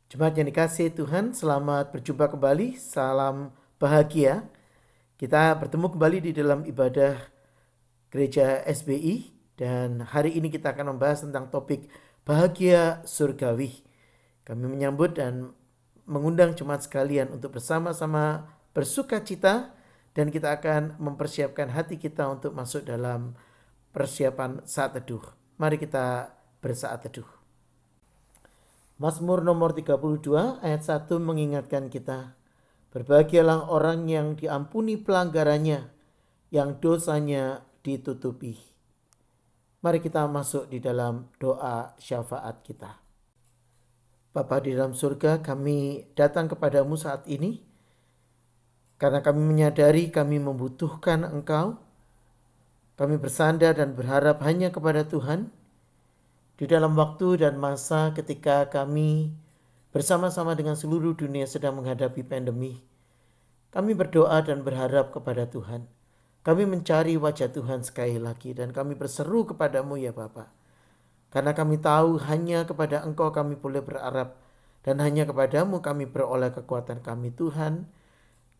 Jemaat yang dikasihi Tuhan, selamat berjumpa kembali. Salam bahagia. Kita bertemu kembali di dalam ibadah gereja SBI dan hari ini kita akan membahas tentang topik bahagia surgawi. Kami menyambut dan mengundang jemaat sekalian untuk bersama-sama bersuka cita dan kita akan mempersiapkan hati kita untuk masuk dalam persiapan saat teduh. Mari kita bersaat teduh. Mazmur nomor 32 ayat 1 mengingatkan kita, berbahagialah orang yang diampuni pelanggarannya, yang dosanya ditutupi. Mari kita masuk di dalam doa syafaat kita. Bapa di dalam surga, kami datang kepadamu saat ini, karena kami menyadari kami membutuhkan Engkau. Kami bersandar dan berharap hanya kepada Tuhan. Di dalam waktu dan masa ketika kami bersama-sama dengan seluruh dunia sedang menghadapi pandemi, kami berdoa dan berharap kepada Tuhan. Kami mencari wajah Tuhan sekali lagi dan kami berseru kepadamu ya Bapa. Karena kami tahu hanya kepada Engkau kami boleh berharap dan hanya kepadamu kami beroleh kekuatan kami Tuhan.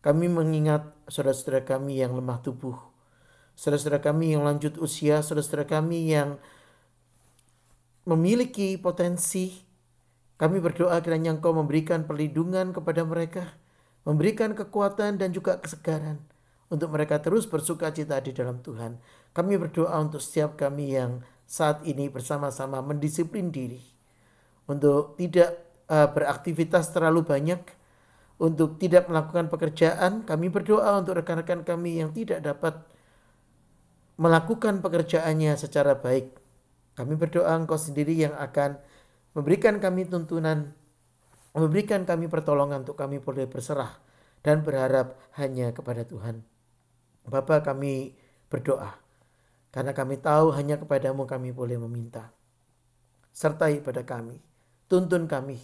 Kami mengingat saudara-saudara kami yang lemah tubuh, saudara-saudara kami yang lanjut usia, saudara-saudara kami yang memiliki potensi. Kami berdoa kiranya Engkau memberikan perlindungan kepada mereka, memberikan kekuatan dan juga kesegaran untuk mereka terus bersuka cita di dalam Tuhan. Kami berdoa untuk setiap kami yang saat ini bersama-sama mendisiplin diri untuk tidak beraktivitas terlalu banyak, untuk tidak melakukan pekerjaan. Kami berdoa untuk rekan-rekan kami yang tidak dapat melakukan pekerjaannya secara baik. Kami berdoa Engkau sendiri yang akan memberikan kami tuntunan, memberikan kami pertolongan untuk kami boleh berserah dan berharap hanya kepada Tuhan. Bapa, kami berdoa karena kami tahu hanya kepadamu kami boleh meminta. Sertai pada kami, tuntun kami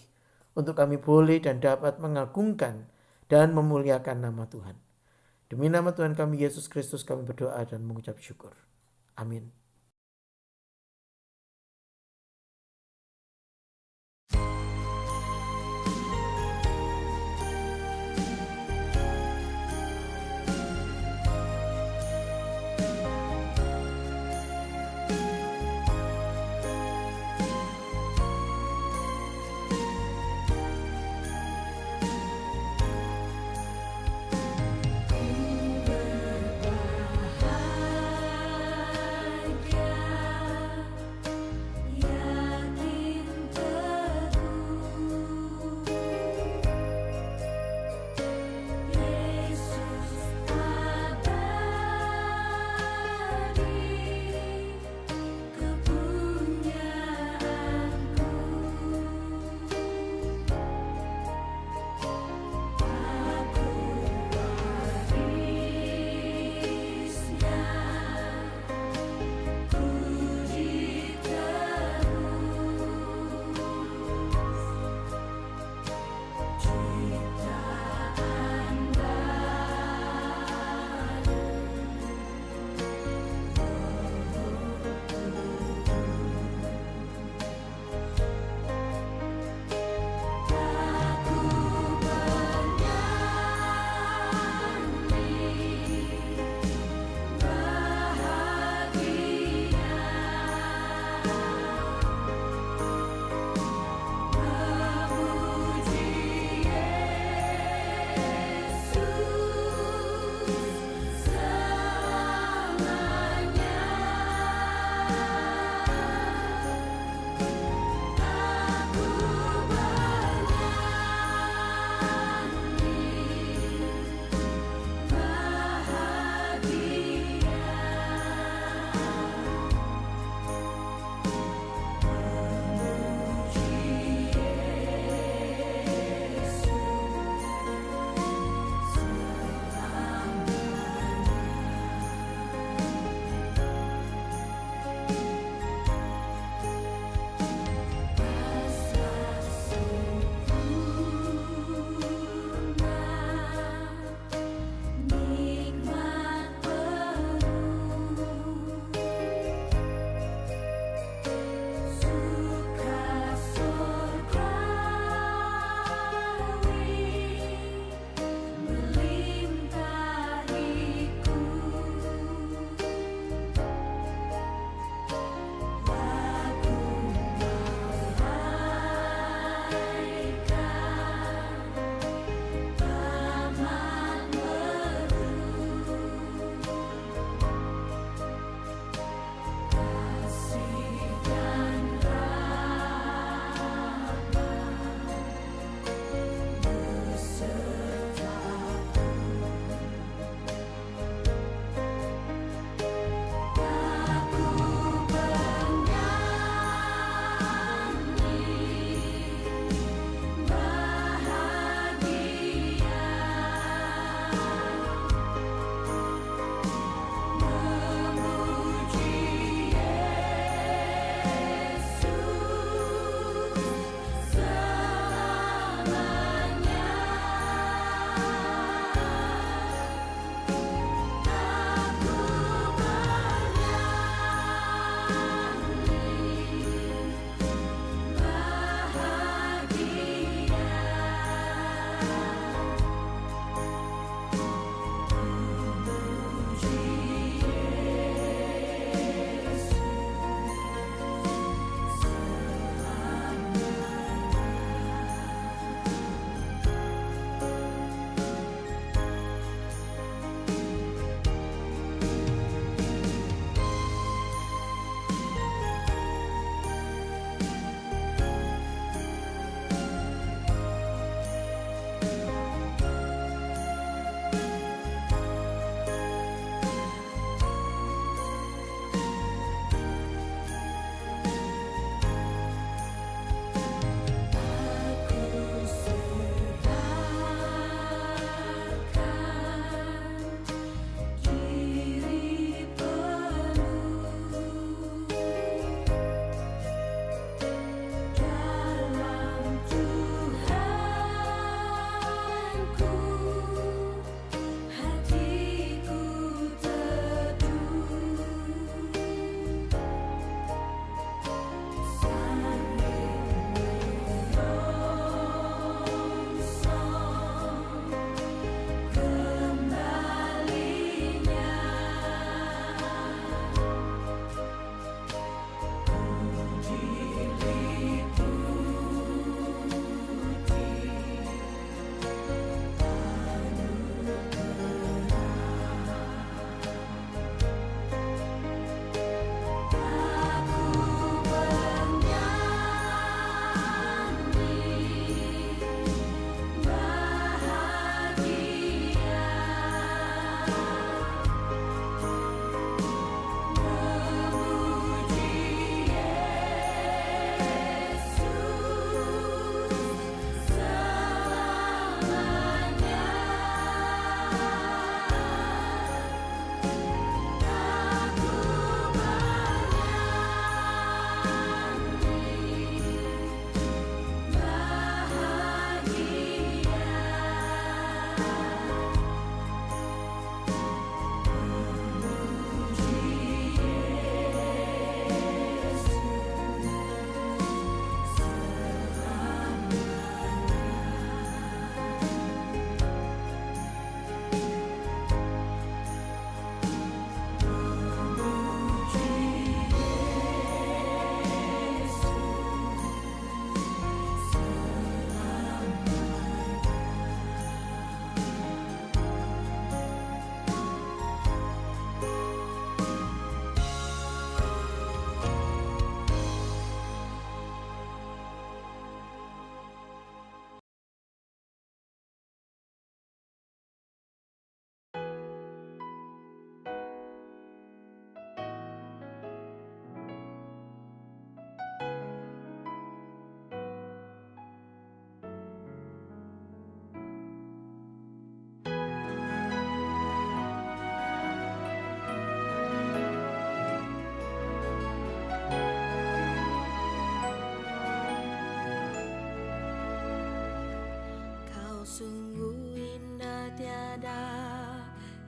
untuk kami boleh dan dapat mengagungkan dan memuliakan nama Tuhan. Demi nama Tuhan kami Yesus Kristus kami berdoa dan mengucap syukur. Amin.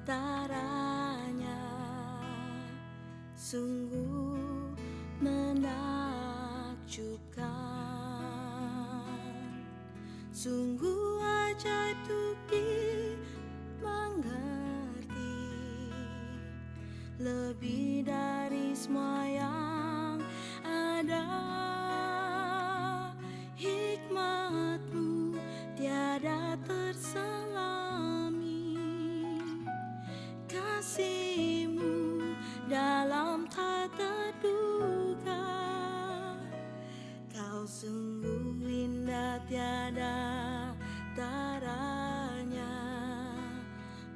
darahnya sungguh menakjubkan, sungguh ajaib untuk dimengerti, lebih dari semua yang ada. Hikmat-Mu tiada terselami, kasih-Mu dalam tak terduga. Kau sungguh indah tiada taranya,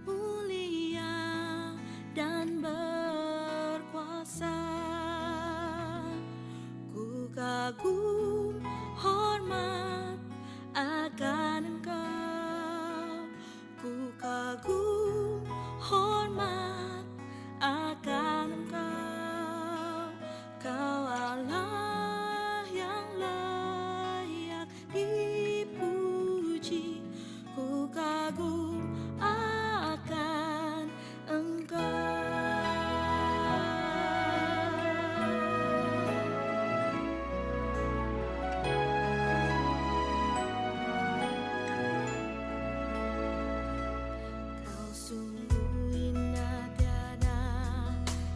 mulia dan berkuasa. Ku kagum hormat akan Engkau, ku kagum hormat akan Engkau. Kau Allah yang layak dipuji, ku kagum akan Engkau. Kau sungguh indah tiada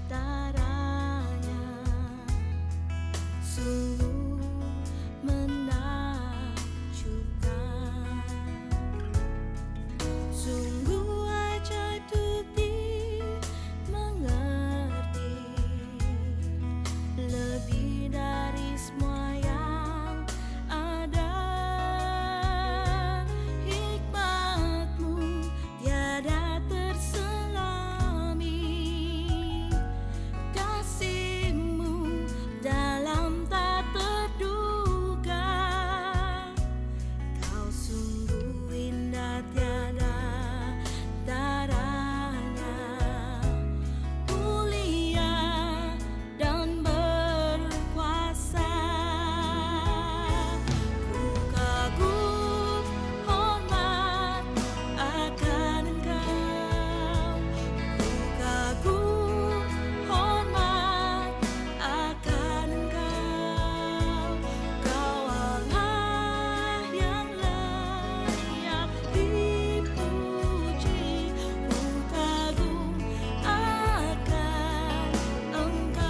taranya, sungguh menakjubkan, sungguh ajaib untuk dimengerti, lebih dari semua yang ada. Hikmat-Mu tiada terselami, kasih-Mu dalam tak terduga. Kau sungguh indah tiada taranya, mulia dan berkuasa. Ku kagum hormat akan Engkau, ku kagum hormat akan Engkau. Kau Allah yang layak dipuji, ku kagum akan Engkau.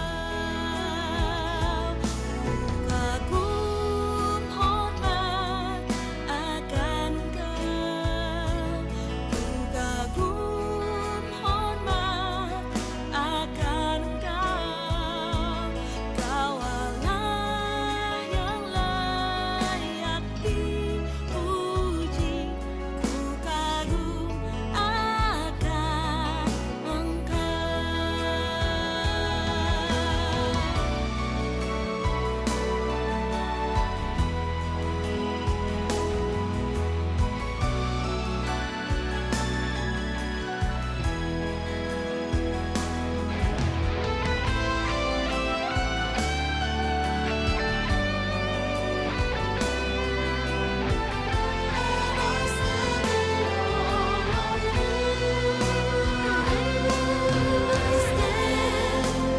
Ku kagum hormat akan Engkau, ku kagum hormat akan Engkau. Kau Allah yang layak dipuji, ku kagum akan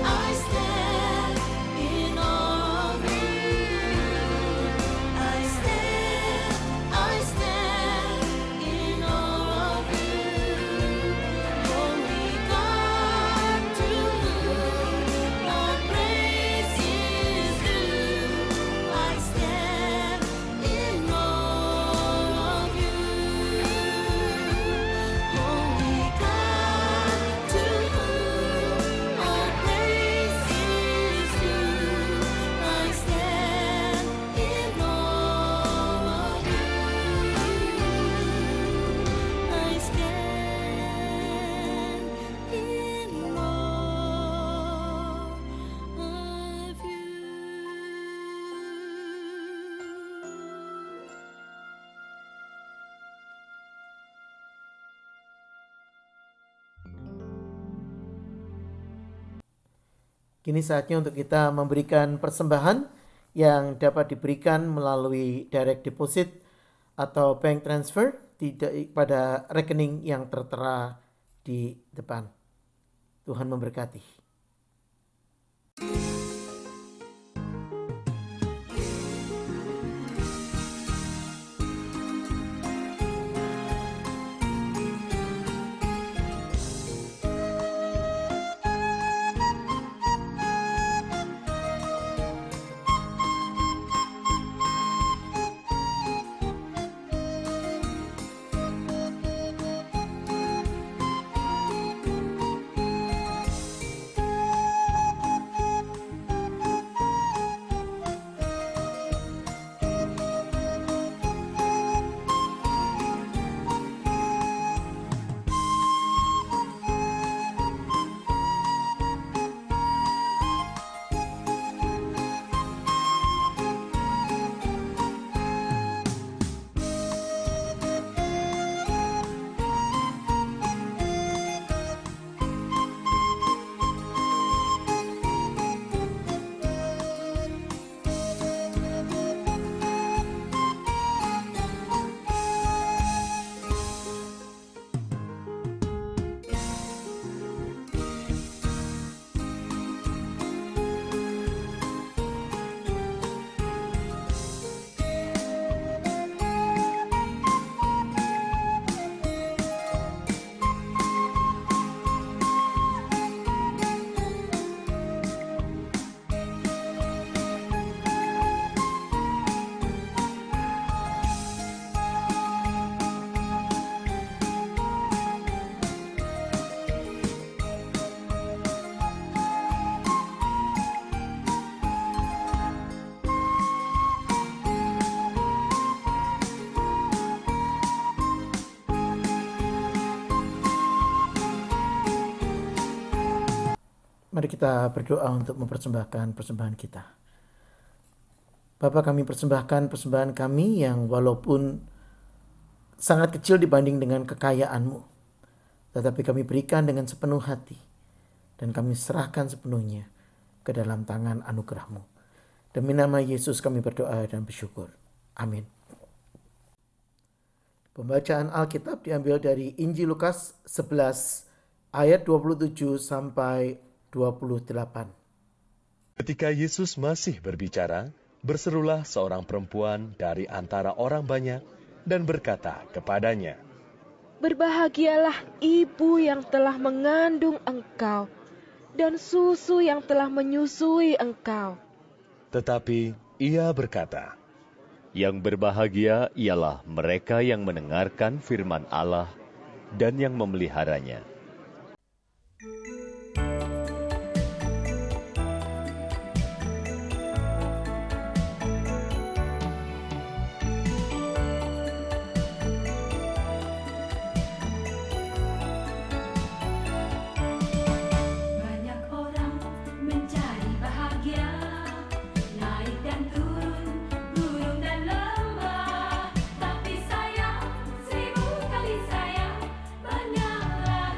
I stand in awe of You. I stand in awe of You. Holy God, to whom all praise is due. I stand in awe of You. Holy God, to whom all praise is due. I stand in awe of You. I stand in awe of You. Kini saatnya untuk kita memberikan persembahan yang dapat diberikan melalui direct deposit atau bank transfer pada rekening yang tertera di depan. Tuhan memberkati. Mari kita berdoa untuk mempersembahkan persembahan kita. Bapa, kami persembahkan persembahan kami yang walaupun sangat kecil dibanding dengan kekayaan-Mu, tetapi kami berikan dengan sepenuh hati dan kami serahkan sepenuhnya ke dalam tangan anugerah-Mu. Demi nama Yesus kami berdoa dan bersyukur. Amin. Pembacaan Alkitab diambil dari Injil Lukas 11 ayat 27 sampai 28. Ketika Yesus masih berbicara, berserulah seorang perempuan dari antara orang banyak dan berkata kepadanya, "Berbahagialah ibu yang telah mengandung engkau dan susu yang telah menyusui engkau." Tetapi ia berkata, Yang berbahagia ialah mereka yang mendengarkan firman Allah dan yang memeliharanya. Banyak orang mencari bahagia, naik dan turun, gunung dan lembah. Tapi sayang, 1000 kali sayang, banyaklah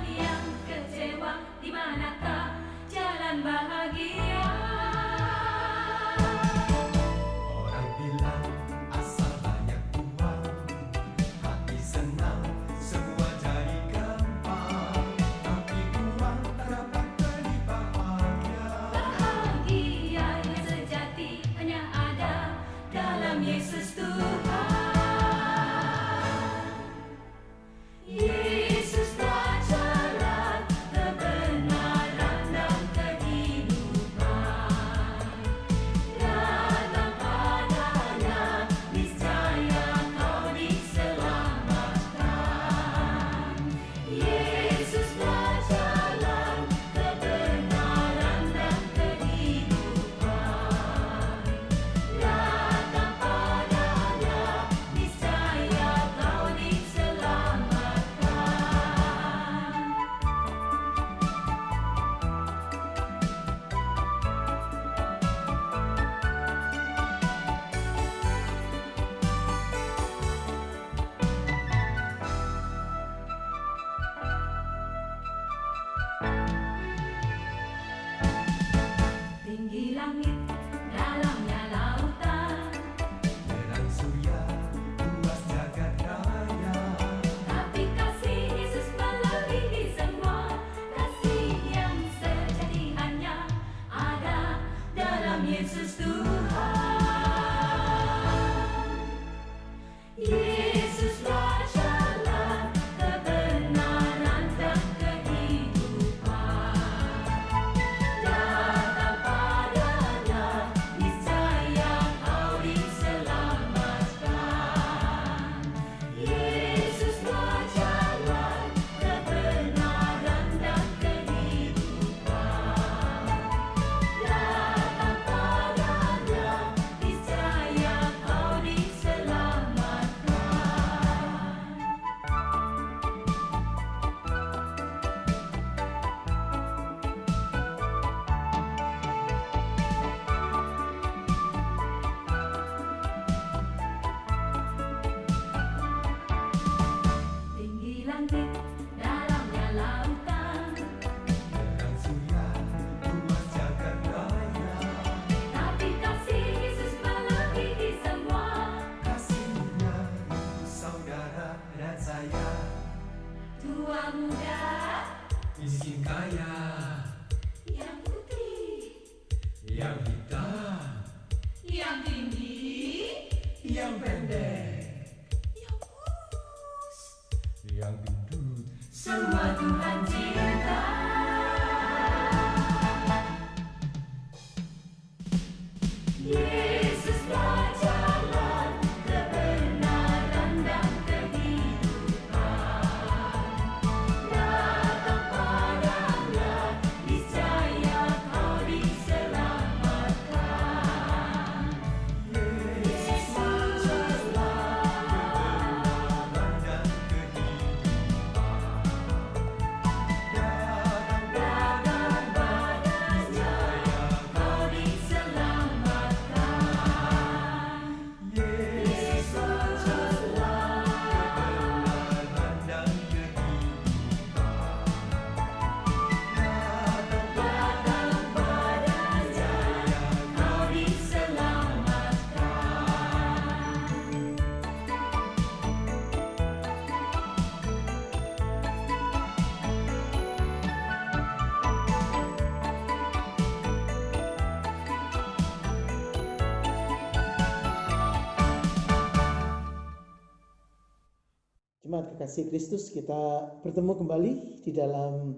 Jemaat kekasih Kristus, kita bertemu kembali di dalam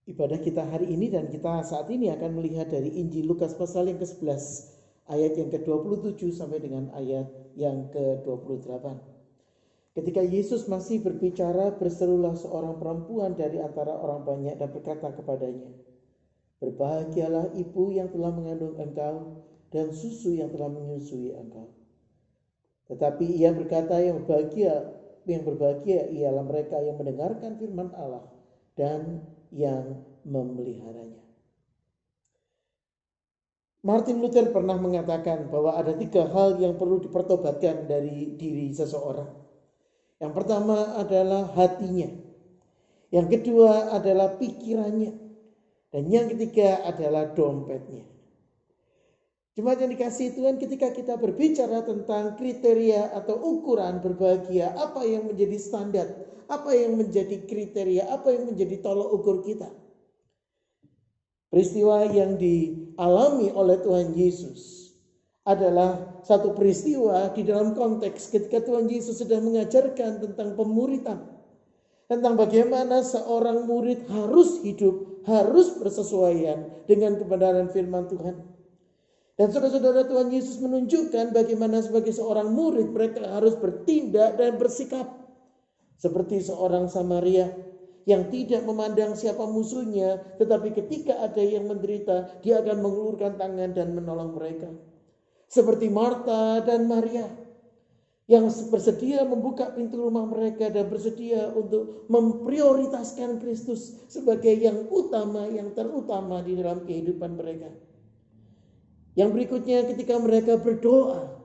ibadah kita hari ini, dan kita saat ini akan melihat dari Injil Lukas pasal yang ke-11 ayat yang ke-27 sampai dengan ayat yang ke-28. Ketika Yesus masih berbicara, berserulah seorang perempuan dari antara orang banyak dan berkata kepadanya, "Berbahagialah ibu yang telah mengandung engkau dan susu yang telah menyusui engkau." Tetapi ia berkata, yang berbahagia ialah mereka yang mendengarkan firman Allah dan yang memeliharanya. Martin Luther pernah mengatakan bahwa ada 3 hal yang perlu dipertobatkan dari diri seseorang. Yang pertama adalah hatinya, yang kedua adalah pikirannya, dan yang ketiga adalah dompetnya. Jemaat yang dikasihi Tuhan, ketika kita berbicara tentang kriteria atau ukuran berbahagia, apa yang menjadi standar, apa yang menjadi kriteria, apa yang menjadi tolok ukur kita? Peristiwa yang dialami oleh Tuhan Yesus adalah satu peristiwa di dalam konteks ketika Tuhan Yesus sedang mengajarkan tentang pemuritan, tentang bagaimana seorang murid harus hidup, harus bersesuaian dengan kebenaran firman Tuhan. Dan saudara-saudara, Tuhan Yesus menunjukkan bagaimana sebagai seorang murid mereka harus bertindak dan bersikap seperti seorang Samaria yang tidak memandang siapa musuhnya, tetapi ketika ada yang menderita, dia akan mengulurkan tangan dan menolong mereka. Seperti Marta dan Maria yang bersedia membuka pintu rumah mereka dan bersedia untuk memprioritaskan Kristus sebagai yang utama, yang terutama di dalam kehidupan mereka. Yang berikutnya ketika mereka berdoa,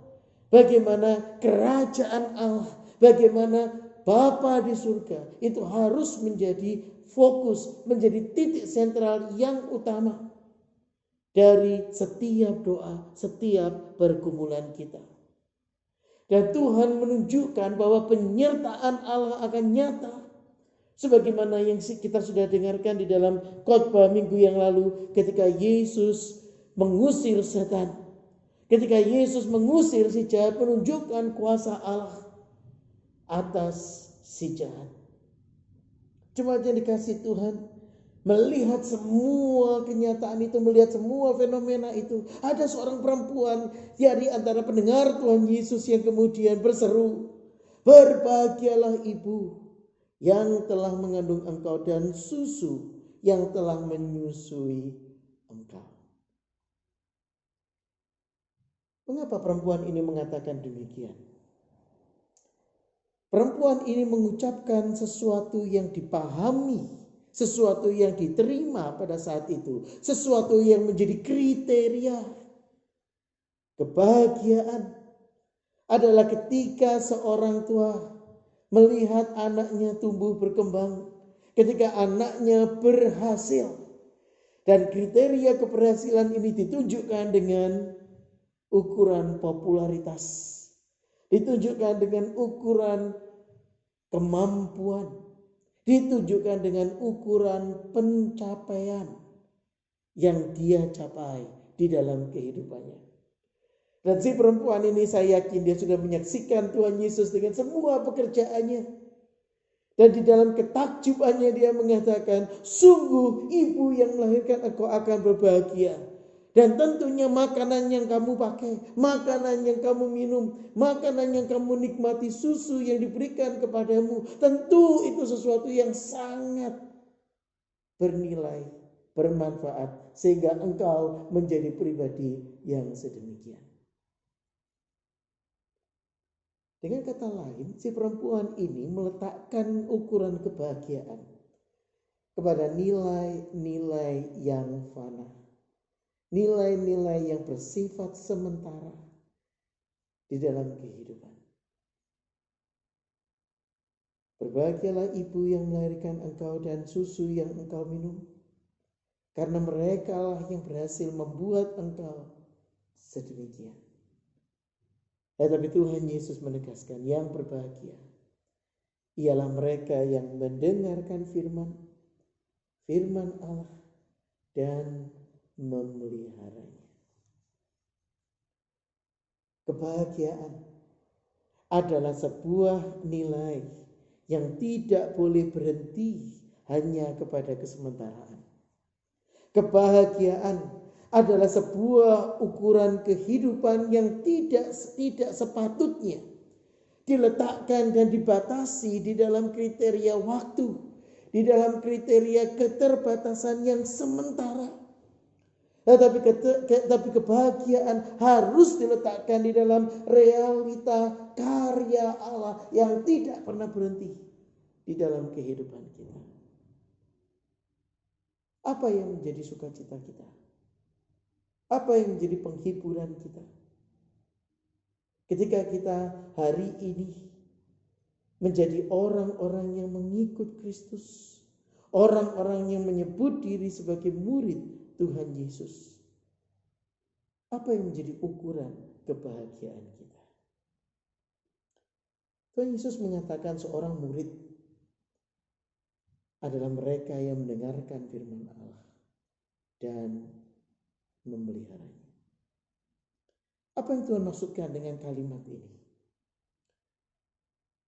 bagaimana kerajaan Allah, bagaimana Bapa di surga itu harus menjadi fokus, menjadi titik sentral yang utama dari setiap doa, setiap pergumulan kita. Dan Tuhan menunjukkan bahwa penyertaan Allah akan nyata, sebagaimana yang kita sudah dengarkan di dalam khotbah minggu yang lalu ketika Yesus mengusir setan. Ketika Yesus mengusir si jahat, menunjukkan kuasa Allah atas si jahat. Jemaat yang dikasihi Tuhan, melihat semua kenyataan itu, melihat semua fenomena itu, ada seorang perempuan dari antara pendengar Tuhan Yesus yang kemudian berseru, "Berbahagialah ibu yang telah mengandung engkau dan susu yang telah menyusui engkau." Mengapa perempuan ini mengatakan demikian? Perempuan ini mengucapkan sesuatu yang dipahami, sesuatu yang diterima pada saat itu, sesuatu yang menjadi kriteria. Kebahagiaan adalah ketika seorang tua melihat anaknya tumbuh berkembang, ketika anaknya berhasil. Dan kriteria keberhasilan ini ditunjukkan dengan ukuran popularitas, ditunjukkan dengan ukuran kemampuan, ditunjukkan dengan ukuran pencapaian yang dia capai di dalam kehidupannya. Dan si perempuan ini, saya yakin dia sudah menyaksikan Tuhan Yesus dengan semua pekerjaannya. Dan di dalam ketakjubannya dia mengatakan, "Sungguh ibu yang melahirkan engkau akan berbahagia. Dan tentunya makanan yang kamu pakai, makanan yang kamu minum, makanan yang kamu nikmati, susu yang diberikan kepadamu, tentu itu sesuatu yang sangat bernilai, bermanfaat, sehingga engkau menjadi pribadi yang sedemikian." Dengan kata lain, si perempuan ini meletakkan ukuran kebahagiaan kepada nilai-nilai yang fana. Nilai-nilai yang bersifat sementara di dalam kehidupan. Berbahagialah ibu yang melahirkan engkau dan susu yang engkau minum, karena mereka lah yang berhasil membuat engkau sedemikian. Tetapi Tuhan Yesus menegaskan, yang berbahagia ialah mereka yang mendengarkan firman Allah dan memeliharanya. Kebahagiaan adalah sebuah nilai yang tidak boleh berhenti hanya kepada kesementaraan. Kebahagiaan adalah sebuah ukuran kehidupan yang tidak sepatutnya diletakkan dan dibatasi di dalam kriteria waktu, di dalam kriteria keterbatasan yang sementara. Tapi kebahagiaan harus diletakkan di dalam realita karya Allah yang tidak pernah berhenti di dalam kehidupan kita. Apa yang menjadi sukacita kita? Apa yang menjadi penghiburan kita? Ketika kita hari ini menjadi orang-orang yang mengikut Kristus, orang-orang yang menyebut diri sebagai murid Tuhan Yesus. Apa yang menjadi ukuran kebahagiaan kita? Tuhan Yesus mengatakan seorang murid adalah mereka yang mendengarkan firman Allah dan memeliharanya. Apa yang Tuhan maksudkan dengan kalimat ini?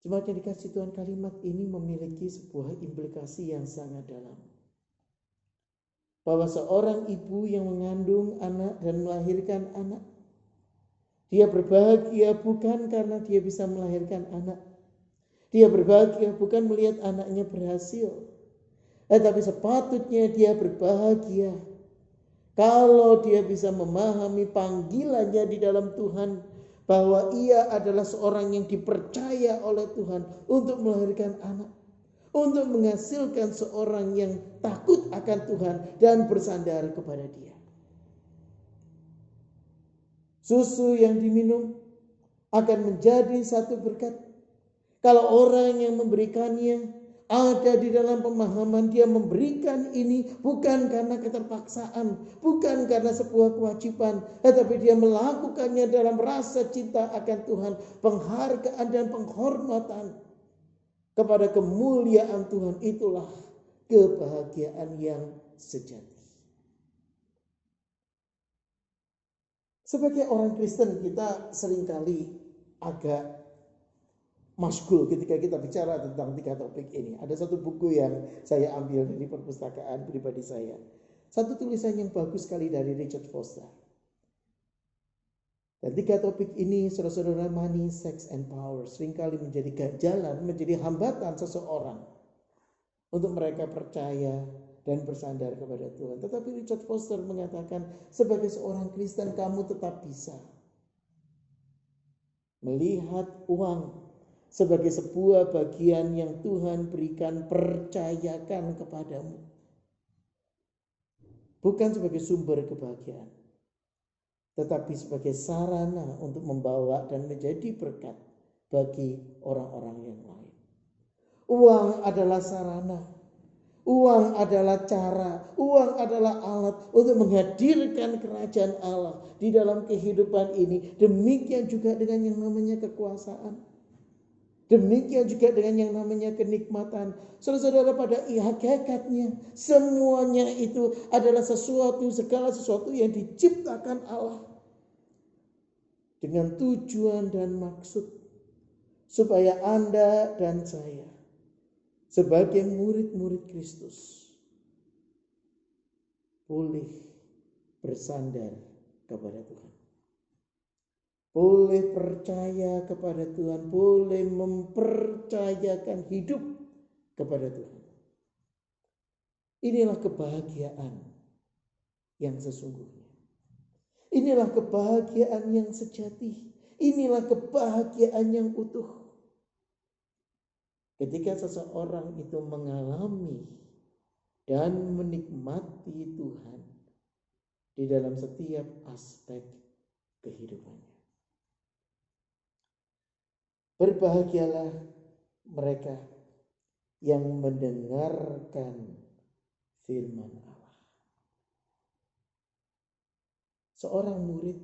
Jemaat yang dikasihi Tuhan, kalimat ini memiliki sebuah implikasi yang sangat dalam. Bahwa seorang ibu yang mengandung anak dan melahirkan anak, dia berbahagia bukan karena dia bisa melahirkan anak. Dia berbahagia bukan melihat anaknya berhasil. Tetapi sepatutnya dia berbahagia kalau dia bisa memahami panggilannya di dalam Tuhan, bahwa ia adalah seorang yang dipercaya oleh Tuhan untuk melahirkan anak, untuk menghasilkan seorang yang takut akan Tuhan dan bersandar kepada Dia. Susu yang diminum akan menjadi satu berkat kalau orang yang memberikannya ada di dalam pemahaman dia memberikan ini bukan karena keterpaksaan, bukan karena sebuah kewajiban, tetapi dia melakukannya dalam rasa cinta akan Tuhan, penghargaan dan penghormatan kepada kemuliaan Tuhan. Itulah kebahagiaan yang sejati. Sebagai orang Kristen kita seringkali agak masyghul ketika kita bicara tentang 3 topik ini. Ada satu buku yang saya ambil dari perpustakaan pribadi saya. Satu tulisan yang bagus sekali dari Richard Foster. Dan 3 topik ini, saudara-saudara, money, sex, and power, seringkali menjadi ganjalan, menjadi hambatan seseorang untuk mereka percaya dan bersandar kepada Tuhan. Tetapi Richard Foster mengatakan, sebagai seorang Kristen kamu tetap bisa melihat uang sebagai sebuah bagian yang Tuhan berikan, percayakan kepadamu. Bukan sebagai sumber kebahagiaan, tetapi sebagai sarana untuk membawa dan menjadi berkat bagi orang-orang yang lain. Uang adalah sarana, uang adalah cara, uang adalah alat untuk menghadirkan kerajaan Allah di dalam kehidupan ini. Demikian juga dengan yang namanya kekuasaan. Demikian juga dengan yang namanya kenikmatan. Saudara-saudara, pada hakikatnya semuanya itu adalah segala sesuatu yang diciptakan Allah dengan tujuan dan maksud supaya Anda dan saya sebagai murid-murid Kristus boleh bersandar kepada Tuhan. Boleh percaya kepada Tuhan, boleh mempercayakan hidup kepada Tuhan. Inilah kebahagiaan yang sesungguhnya. Inilah kebahagiaan yang sejati. Inilah kebahagiaan yang utuh. Ketika seseorang itu mengalami dan menikmati Tuhan di dalam setiap aspek kehidupannya. Berbahagialah mereka yang mendengarkan firman Allah. Seorang murid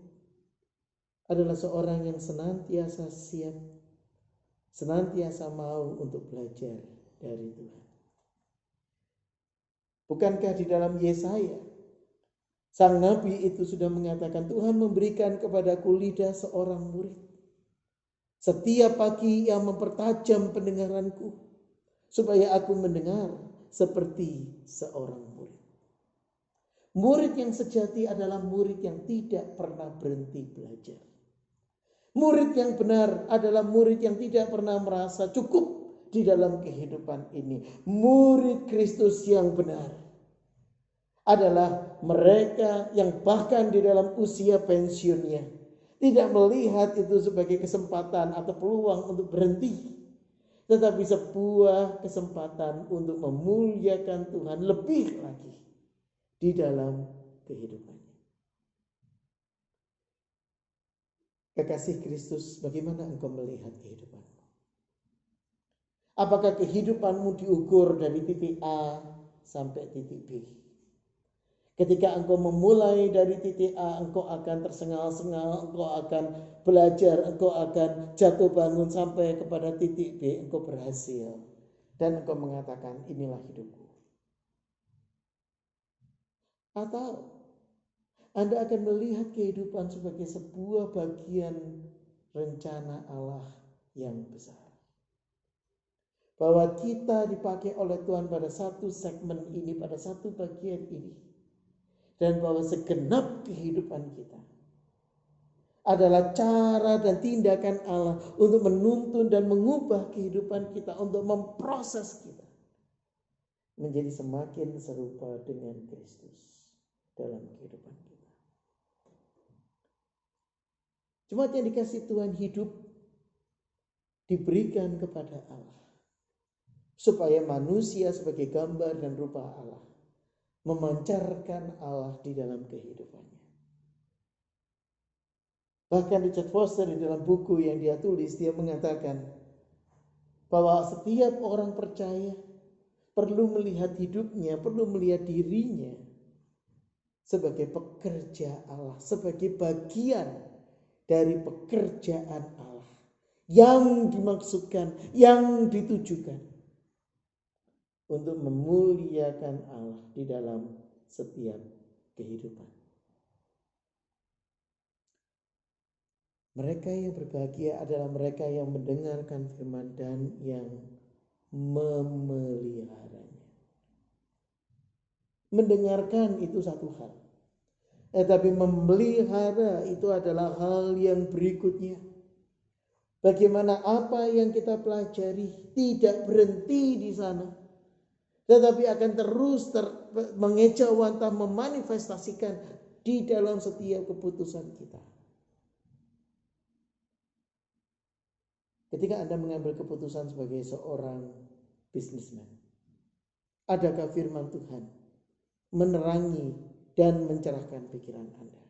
adalah seorang yang senantiasa siap, senantiasa mau untuk belajar dari Tuhan. Bukankah di dalam Yesaya, sang nabi itu sudah mengatakan, Tuhan memberikan kepadaku lidah seorang murid. Setiap pagi ia mempertajam pendengaranku. supaya aku mendengar seperti seorang murid. Murid yang sejati adalah murid yang tidak pernah berhenti belajar. Murid yang benar adalah murid yang tidak pernah merasa cukup di dalam kehidupan ini. Murid Kristus yang benar adalah mereka yang bahkan di dalam usia pensiunnya tidak melihat itu sebagai kesempatan atau peluang untuk berhenti, tetapi sebuah kesempatan untuk memuliakan Tuhan lebih lagi di dalam kehidupannya. Kekasih Kristus, bagaimana engkau melihat kehidupanmu? Apakah kehidupanmu diukur dari titik A sampai titik B? Ketika engkau memulai dari titik A, engkau akan tersengal-sengal, engkau akan belajar, engkau akan jatuh bangun sampai kepada titik B, engkau berhasil. Dan engkau mengatakan, inilah hidupku. Atau Anda akan melihat kehidupan sebagai sebuah bagian rencana Allah yang besar. Bahwa kita dipakai oleh Tuhan pada satu segmen ini, pada satu bagian ini. Dan bahwa segenap kehidupan kita adalah cara dan tindakan Allah untuk menuntun dan mengubah kehidupan kita, untuk memproses kita menjadi semakin serupa dengan Kristus dalam kehidupan kita. Jemaat yang dikasihi Tuhan, hidup diberikan kepada Allah supaya manusia sebagai gambar dan rupa Allah memancarkan Allah di dalam kehidupannya. Bahkan Richard Foster di dalam buku yang dia tulis, dia mengatakan bahwa setiap orang percaya perlu melihat hidupnya, perlu melihat dirinya sebagai pekerja Allah, sebagai bagian dari pekerjaan Allah yang dimaksudkan, yang ditujukan untuk memuliakan Allah di dalam setiap kehidupan. Mereka yang berbahagia adalah mereka yang mendengarkan firman dan yang memeliharanya. Mendengarkan itu satu hal, tetapi memelihara itu adalah hal yang berikutnya. Bagaimana apa yang kita pelajari tidak berhenti di sana, tetapi akan terus mengejawantah, memanifestasikan di dalam setiap keputusan kita. Ketika Anda mengambil keputusan sebagai seorang bisnismen, adakah firman Tuhan menerangi dan mencerahkan pikiran Anda?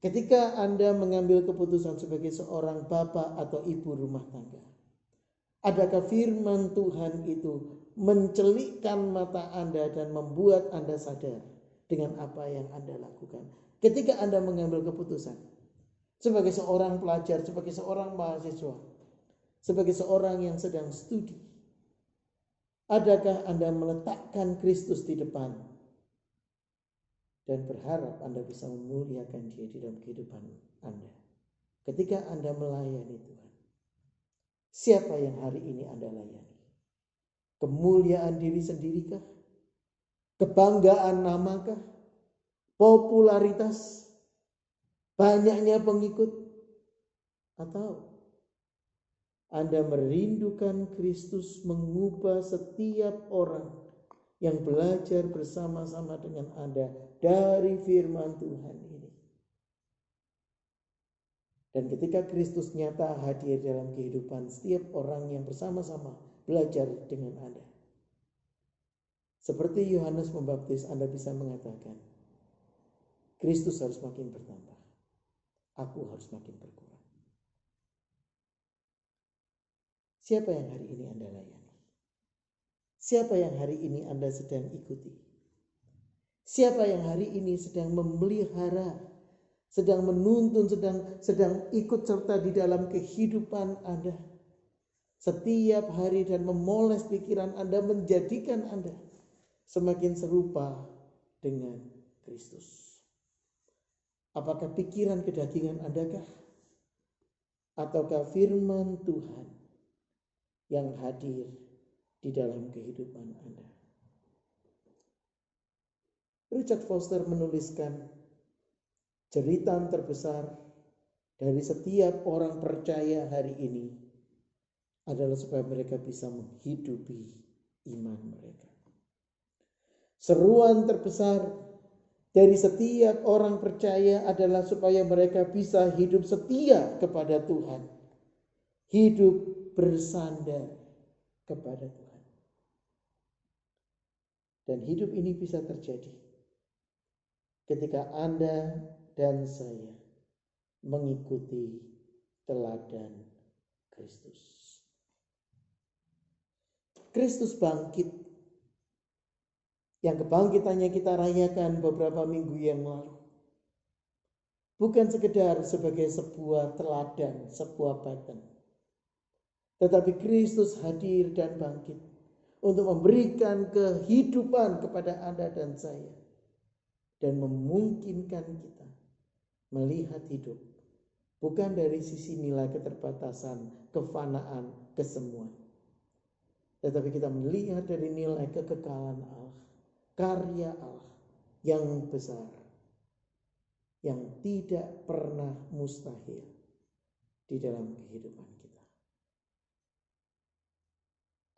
Ketika Anda mengambil keputusan sebagai seorang bapak atau ibu rumah tangga, adakah firman Tuhan itu mencelikkan mata Anda dan membuat Anda sadar dengan apa yang Anda lakukan? Ketika Anda mengambil keputusan sebagai seorang pelajar, sebagai seorang mahasiswa, sebagai seorang yang sedang studi, adakah Anda meletakkan Kristus di depan dan berharap Anda bisa memuliakan Dia di dalam kehidupan Anda? Ketika Anda melayani Tuhan, siapa yang hari ini Anda layani? Kemuliaan diri sendirikah? Kebanggaan namakah? Popularitas? Banyaknya pengikut? Atau Anda merindukan Kristus mengubah setiap orang yang belajar bersama-sama dengan Anda dari firman Tuhan ini? Dan ketika Kristus nyata hadir dalam kehidupan setiap orang yang bersama-sama belajar dengan Anda, seperti Yohanes Pembaptis, Anda bisa mengatakan, Kristus harus makin bertambah, aku harus makin berkurang. Siapa yang hari ini Anda layani? Siapa yang hari ini Anda sedang ikuti? Siapa yang hari ini sedang memelihara, sedang menuntun, sedang ikut serta di dalam kehidupan Anda setiap hari dan memoles pikiran Anda, menjadikan Anda semakin serupa dengan Kristus? Apakah pikiran kedagingan Anda kah? Ataukah firman Tuhan yang hadir di dalam kehidupan Anda. Richard Foster menuliskan, jeritan terbesar dari setiap orang percaya hari ini adalah supaya mereka bisa menghidupi iman mereka. Seruan terbesar dari setiap orang percaya adalah supaya mereka bisa hidup setia kepada Tuhan. Hidup bersandar kepada Tuhan. Dan hidup ini bisa terjadi ketika Anda dan saya mengikuti teladan Kristus. Kristus bangkit. Yang kebangkitannya kita rayakan beberapa minggu yang lalu. Bukan sekedar sebagai sebuah teladan, sebuah paten. Tetapi Kristus hadir dan bangkit untuk memberikan kehidupan kepada Anda dan saya. Dan memungkinkan kita melihat hidup bukan dari sisi nilai keterbatasan, kefanaan, kesemuan. Tetapi kita melihat dari nilai kekekalan Allah. Karya Allah yang besar, yang tidak pernah mustahil di dalam kehidupan kita.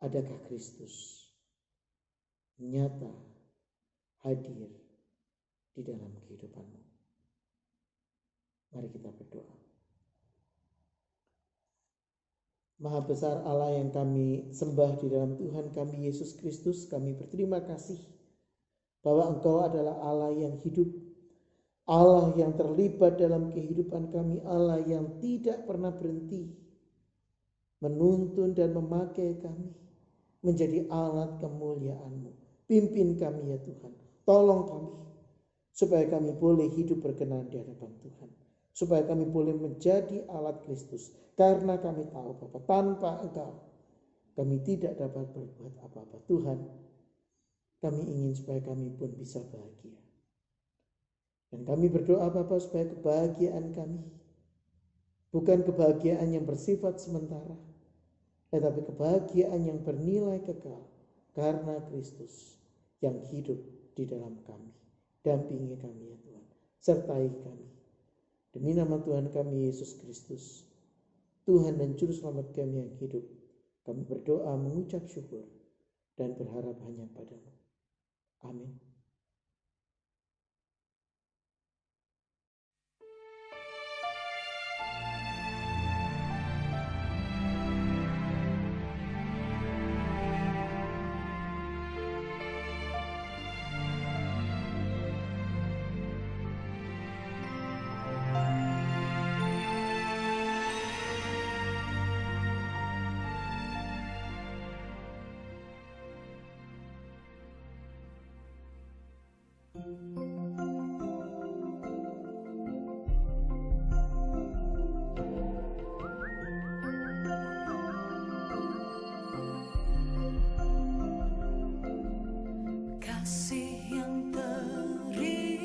Adakah Kristus nyata hadir di dalam kehidupanmu? Mari kita berdoa. Maha besar Allah yang kami sembah di dalam Tuhan kami Yesus Kristus, kami berterima kasih bahwa Engkau adalah Allah yang hidup, Allah yang terlibat dalam kehidupan kami, Allah yang tidak pernah berhenti menuntun dan memakai kami menjadi alat kemuliaan-Mu. Pimpin kami ya Tuhan, tolong kami supaya kami boleh hidup berkenan di hadapan Tuhan, supaya kami boleh menjadi alat Kristus, karena kami tahu Bapa, tanpa Engkau kami tidak dapat berbuat apa-apa. Tuhan, kami ingin supaya kami pun bisa bahagia. Dan kami berdoa Bapa supaya kebahagiaan kami bukan kebahagiaan yang bersifat sementara, tetapi kebahagiaan yang bernilai kekal karena Kristus yang hidup di dalam kami. Dampingi kami ya Tuhan, sertai kami. Demi nama Tuhan kami Yesus Kristus, Tuhan dan Juru Selamat kami yang hidup, kami berdoa mengucap syukur dan berharap hanya padamu. Amin. Kasih yang terindah,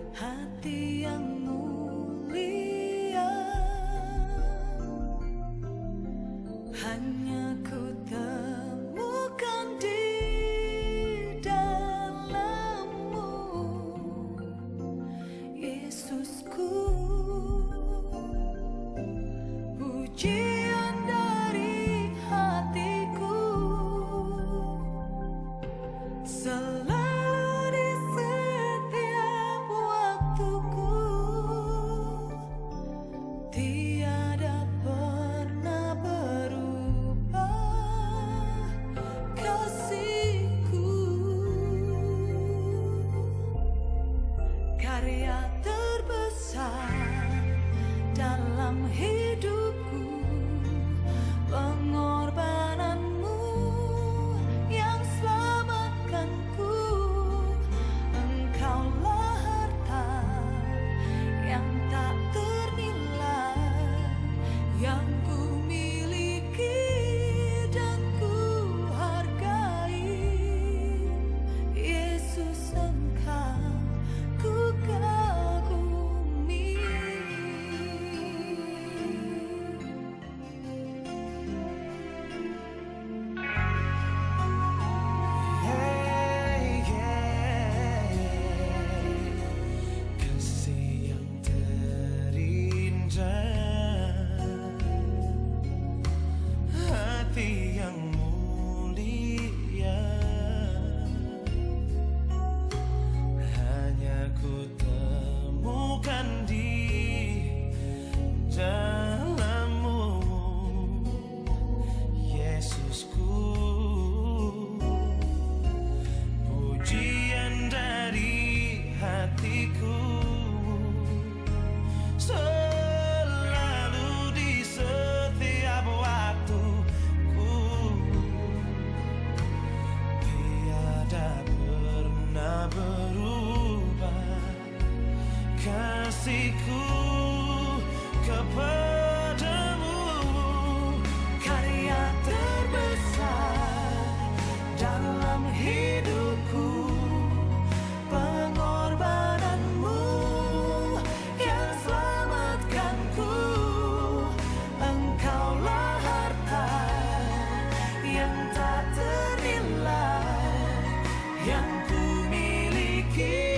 hati yang mulia, hanya ku temukan di dalam-Mu, Yesusku. Pujian dari hatiku selalu di setiap waktuku, tiada pernah berubah kasih-Ku. Karya terbesar dalam hidupku kepadamu, karya terbesar dalam hidupku, pengorbananmu yang selamatkanku. Engkaulah harta yang tak ternilai, yang ku miliki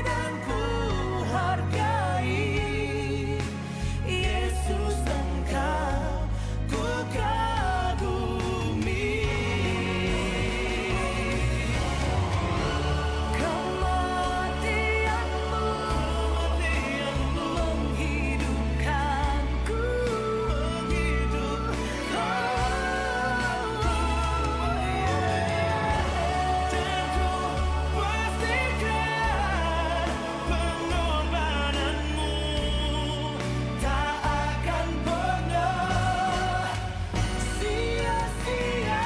dan ku hargai. Yesus, Engkau ku kagumi. Kematianmu menghidupkanku. Dan ku pastikan pengorbananmu tak akan pernah sia-sia.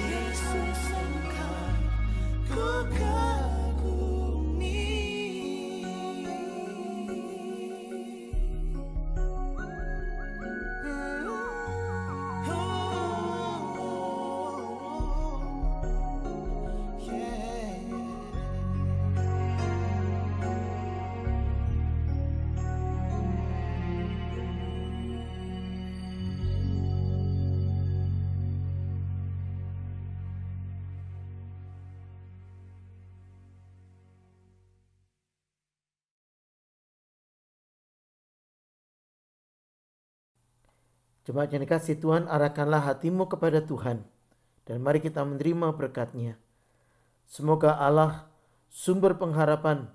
Yesus, Engkau ku kagumi. Jemaat yang dikasihi Tuhan, arahkanlah hatimu kepada Tuhan, dan mari kita menerima berkat-Nya. Semoga Allah, sumber pengharapan,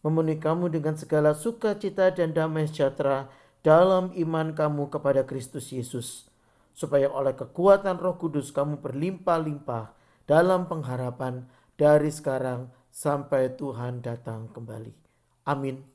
memenuhi kamu dengan segala sukacita dan damai sejahtera dalam iman kamu kepada Kristus Yesus, supaya oleh kekuatan Roh Kudus kamu berlimpah-limpah dalam pengharapan dari sekarang sampai Tuhan datang kembali. Amin.